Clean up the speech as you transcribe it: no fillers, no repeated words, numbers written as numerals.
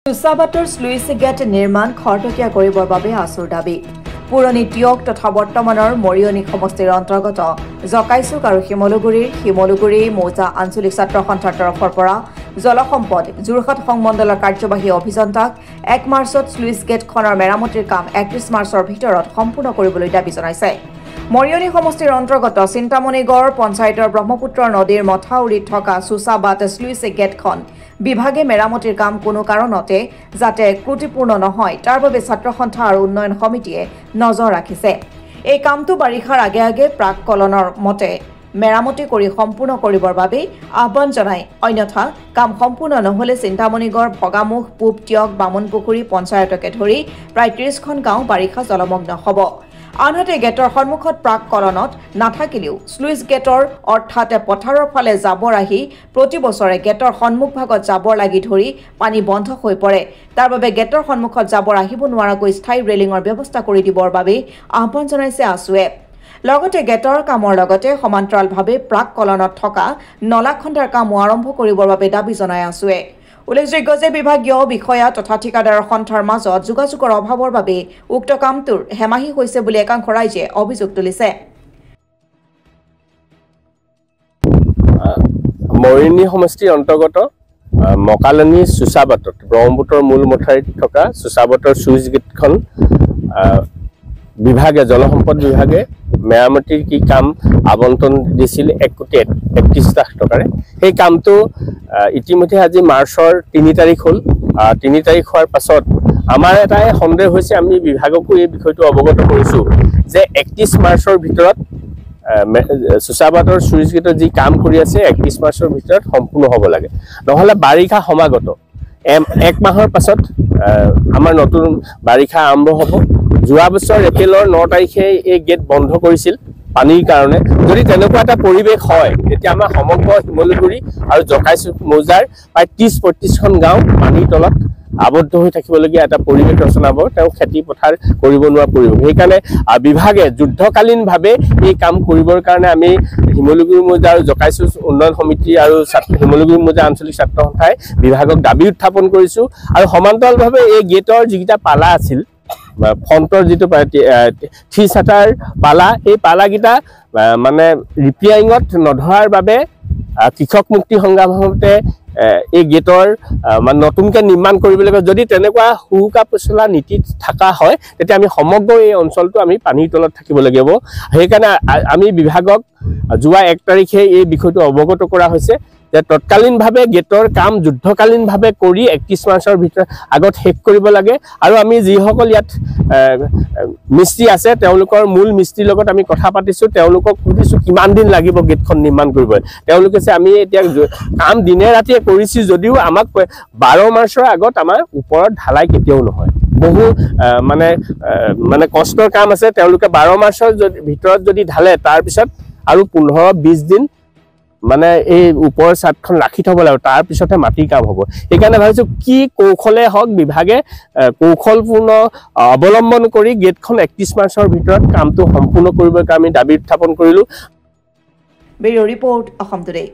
সুচাবাটৰ sluice gate নিৰ্মাণ খৰতকীয়া কৰিবৰ বাবে আছুৰ দাবী পুৰণি টিয়ক তথা বৰ্তমানৰ মৰিয়নি সমষ্টিৰ অন্তৰ্গত জকাইচুক আৰু শিমলুগুৰি মৌজা আঞ্চলিক ছাত্ৰ সন্থাৰ তৰফৰ পৰা জলসম্পদ যোৰহাট সংমণ্ডলৰ কাৰ্যবাহী অভিযন্তাক 1 মাৰ্চত স্লুইচ গেটখনৰ মেৰামতিৰ কাম 31 মাৰ্চৰ ভিতৰত সম্পূৰ্ণ কৰিবলৈ দাবী জনাইছে মৰিয়নি সমষ্টিৰ অন্তৰ্গত চিন্তামণিগড় পঞ্চায়তৰ ব্ৰহ্মপুত্ৰ নদীৰ মথাউৰিত থকা সুচাবাট স্লুইচ গেটখন বিভাগে মেৰামতিৰ কাম কোনো কাৰণতে যাতে ত্ৰুটিপূৰ্ণ নহয় তাৰ বাবে ছাত্ৰ সন্থা আৰু উন্নয়ন সমিতিয়ে নজৰ ৰাখিছে এই কামটো বাৰিষাৰ আগে প্ৰাক কলনৰ মতে মেৰামতি কৰি সম্পূৰ্ণ কৰিবৰ বাবে আহ্বান জনায় অন্যথা কাম সম্পূৰ্ণ নহলে চিন্তামণিগড় ভগামুখ পূব টিয়ক বামুনপুখুৰী পঞ্চায়তকে ধৰি প্ৰায় 30খন গাঁও বাৰিষা জলমগ্ন হ'ব আনহাতে গেটৰ সন্মুখত প্ৰাক কলনত নাথাকিলেও স্লুইচ গেটৰ অৰ্থাৎ পথাৰৰ ফালে জাবৰ আহি প্ৰতি বছৰে গেটৰ সন্মুখ ভাগত জাবৰ লাগি ধৰি পানী বন্ধ হৈ পৰে তাৰ বাবে গেটৰ সন্মুখত জাবৰ আহিব নোৱাৰাকৈ স্থায়ী ৰেলিঙৰ ব্যৱস্থা কৰি দিবৰ বাবে আহ্বান জনাইছে আছুৱে লগতে গেটৰ কামৰ লগতে সমান্তৰালভাৱে প্ৰাক কলনত থকা নলা খন্দাৰ কাম আৰম্ভ কৰিবৰ বাবে দাবী জনাই আছুৱে উল্লেখযোগ্য যে বিভাগীয় বিষয়া তথা ঠিকাদাৰৰ সন্থাৰ মাজত যোগাযোগৰ অভাৱৰ বাবে উক্ত কামটোৰ হেমাহি হৈছে বুলি একাংশ ৰাইজে অভিযোগ তুলিছে মৰিয়নি সমষ্টিৰ অন্তৰ্গত মকালনি সুচাবাটত ব্ৰহ্মপুত্ৰৰ মূল মথাউৰিত থকা সুচাবাটৰ সুইচ গেটখন বিভাগে জলসম্পদ বিভাগে মেৰামতিৰ কি কাম আবণ্টন দিছিল 1,31 লাখ টকাৰে সেই কামটো ইতিমধ্যে আজি মাৰ্চৰ 3 তাৰিখ হ'ল 3 তাৰিখ হোৱাৰ পাছত আমাৰ এটাই সন্দেহ হৈছে আমি বিভাগকো এই বিষয়টো অৱগত কৰিছো যে 31 মাৰ্চৰ ভিতৰত সুচাবাটৰ সুইচ গেটৰ যি কাম কৰি আছে 31 মাৰ্চৰ ভিতৰত সম্পূৰ্ণ হ'ব লাগে নহলে বাৰিষা সমাগত 1 মাহৰ পাছত আমাৰ নতুন বাৰিষা আৰম্ভ হ'ব যোৱা বছৰ এপ্ৰিলৰ 9 তাৰিখে এই গেট বন্ধ কৰিছিল পানীৰ কাৰণে যদি তেনেকুৱা এটা পৰিৱেশ হয় তেতিয়া আমাৰ সমগ্ৰ শিমলুগুৰি আৰু জকাইচুক মৌজাৰ প্ৰায় 30-35খন গাঁও পানীৰ তলত আবদ্ধ হৈ থাকিবলগীয়া এটা পৰিৱেশ ৰচনা হ'ব তেওঁ খেতি পথাৰ কৰিব নোৱাৰা পৰিৱেশ সেইকাৰণে বিভাগে যুদ্ধকালীনভাৱে এই কাম কৰিবৰ কাৰণে আমি শিমলুগুৰি মৌজা আৰু জকাইচুক উন্নয়ন সমিতি আৰু শিমলুগুৰি মৌজা আঞ্চলিক ছাত্ৰ সন্থাই বিভাগক দাবী উত্থাপন কৰিছো আৰু সমান্তৰালভাৱে এই গেটৰ যিকেইটা পালা আছিল ফ্ৰণ্টৰ যিটো থ্ৰী চাটাৰ পালা এই পালাকেইটা মানে ৰিপেয়াৰিঙত নধৰাৰ বাবে কৃষক মুক্তি সংগ্ৰাম সমিতিয়ে এই গেটৰ মানে নতুনকৈ নিৰ্মাণ কৰিব লাগিব যদি তেনেকুৱা হুহুকা পচলা নীতি থকা হয় তেতিয়া আমি সমগ্ৰ এই অঞ্চলটো আমি পানীৰ তলত থাকিব লাগিব সেইকাৰণে আমি বিভাগক যোৱা 1 তাৰিখে এই বিষয়টো অৱগত কৰা হৈছে যে তৎকালীনভাৱে গেটৰ কাম যুদ্ধকালীনভাৱে কৰি 31 মাৰ্চৰ ভিতৰত আগত শেষ কৰিব লাগে আৰু আমি যিসকল ইয়াত মিস্ত্ৰী আছে তেওঁলোকৰ মূল মিস্ত্ৰীৰ লগত আমি কথা পাতিছো তেওঁলোকক সুধিছো কিমান দিন লাগিব গেটখন নিৰ্মাণ কৰিব তেওঁলোকে কৈছে আমি এতিয়া কাম দিনে ৰাতিয়ে কৰিছি যদিও আমাক 12 মাৰ্চৰ আগত আমাৰ ওপৰত ঢালাই কেতিয়াও নহয় বহু মানে কষ্টৰ কাম আছে তেওঁলোকে 12 মাৰ্চৰ ভিতৰত যদি ঢালে তাৰ পিছত আৰু 15-20 দিন মানে এই ওপৰৰ ছাদখন ৰাখি থব লাগিব তাৰ পিছতে মাটি কাম হ'ব এইকাৰণে ভাবিছো কি কৌশলে হক বিভাগে কৌশলপূৰ্ণ অৱলম্বন কৰি গেটখন 31 মাৰ্চৰ ভিতৰত কামটো সম্পূৰ্ণ কৰিবৰ কাৰণে আমি দাবী উত্থাপন কৰিলো ব্যুৰ ৰিপৰ্ট অসম টুডে